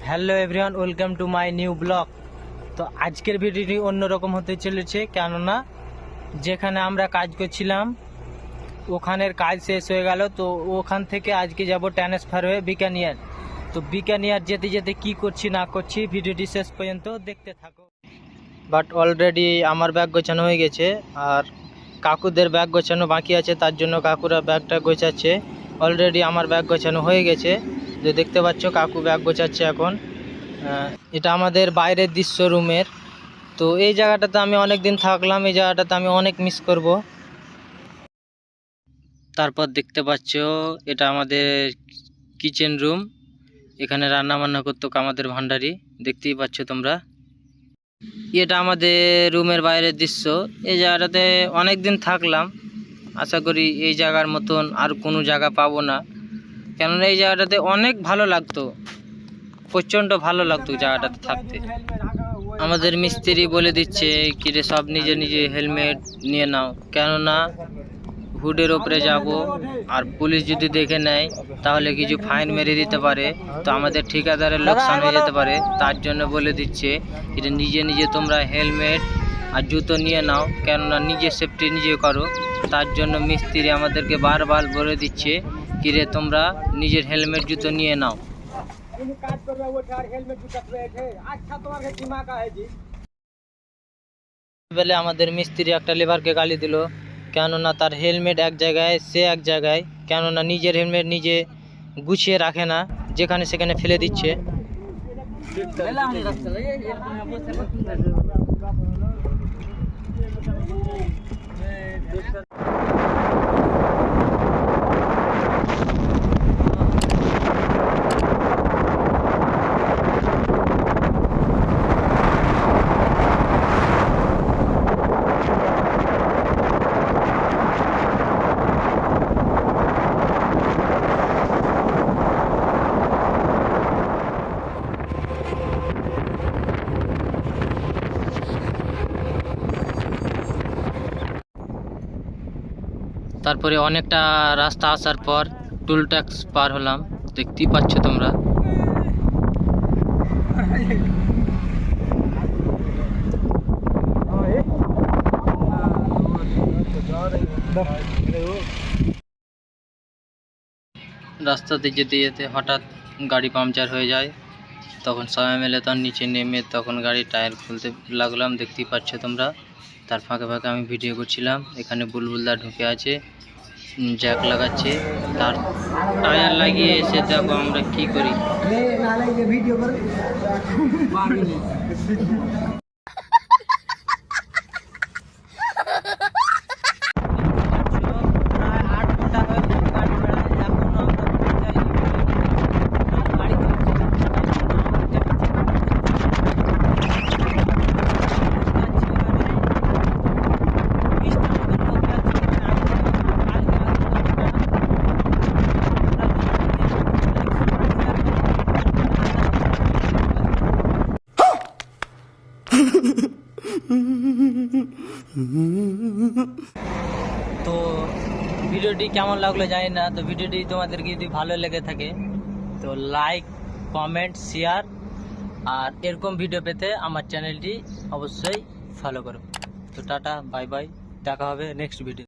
Hello everyone, welcome to my new blog. তো আজকের ভিডিওটি অন্যরকম হতে চলেছে, কেননা যেখানে আমরা কাজ করছিলাম ওখানের কাজ শেষ হয়ে গেল। তো ওখান থেকে আজকে যাব ট্রান্সফার হয়ে বিকানিয়ার। তো বিকানিয়ার যেতে যেতে কি করছি না করছি ভিডিওটি শেষ পর্যন্ত দেখতে থাকো। বাট অলরেডি আমার ব্যাগ গোছানো হয়ে গেছে, আর কাকুদের ব্যাগ গোছানো বাকি আছে, তার জন্য কাকুরা ব্যাগটা গোছাচ্ছে। অলরেডি আমার ব্যাগ গোছানো হয়ে গেছে, যে দেখতে পাচ্ছ কাকু ব্যাগ গোছাচ্ছে এখন। এটা আমাদের বাইরের দৃশ্য রুমের। তো এই জায়গাটাতে আমি অনেক দিন থাকলাম, এই জায়গাটাতে আমি অনেক মিস করব। তারপর দেখতে পাচ্ছ এটা আমাদের কিচেন রুম, এখানে রান্না বান্না করতো আমাদের ভান্ডারি, দেখতেই পাচ্ছ তোমরা। এটা আমাদের রুমের বাইরের দৃশ্য। এই জায়গাটাতে অনেক দিন থাকলাম, আশা করি এই জায়গার মতন আর কোনো জায়গা পাবো না, কেননা এই জায়গাটাতে অনেক ভালো লাগতো, প্রচণ্ড ভালো লাগতো জায়গাটাতে থাকতে। আমাদের মিস্ত্রি বলে দিচ্ছে কি রে সব নিজে নিজে হেলমেট নিয়ে নাও, কেননা হুডের ওপরে যাব আর পুলিশ যদি দেখে নেয় তাহলে কিছু ফাইন মেরে দিতে পারে, তো আমাদের ঠিকাদারের লোকসান হয়ে যেতে পারে। তার জন্য বলে দিচ্ছে যে নিজে নিজে তোমরা হেলমেট আর জুতো নিয়ে নাও, কেননা নিজে সেফটি নিজে করো। তার জন্য মিস্ত্রি আমাদেরকে বারবার বলে দিচ্ছে কি রে তোমরা নিজের হেলমেট জুতো নিয়ে নাও। বেলে আমাদের মিস্ত্রি একটা লেবারকে গালি দিল, কেননা তার হেলমেট এক জায়গায় সে এক জায়গায়, কেননা নিজের হেলমেট নিজে গুছিয়ে রাখে না, যেখানে সেখানে ফেলে দিচ্ছে। তারপরে অনেকটা রাস্তা আসার পর টুল ট্যাক্স পার হলাম, দেখতেই পাচ্ছ তোমরা। রাস্তাতে যেতে যেতে হঠাৎ গাড়ি পাংচার হয়ে যায়, তখন সবাই মিলে তার নিচে নেমে তখন গাড়ির টায়ার খুলতে লাগলাম, দেখতেই পাচ্ছ তোমরা। তার ফাঁকে ফাঁকে আমি ভিডিও করছিলাম। এখানে বুলবুলদা ঢুকে আছে, জ্যাক লাগাচ্ছে, তার টায়ার লাগিয়ে এসে দেখো আমরা কি করি। তো ভিডিওটি কেমন লাগলো জানি না, তো ভিডিওটি তোমাদেরকে যদি ভালো লেগে থাকে তো লাইক, কমেন্ট, শেয়ার, আর এরকম ভিডিও পেতে আমার চ্যানেলটি অবশ্যই ফলো করো। তো টাটা, বাই বাই, দেখা হবে নেক্সট ভিডিও।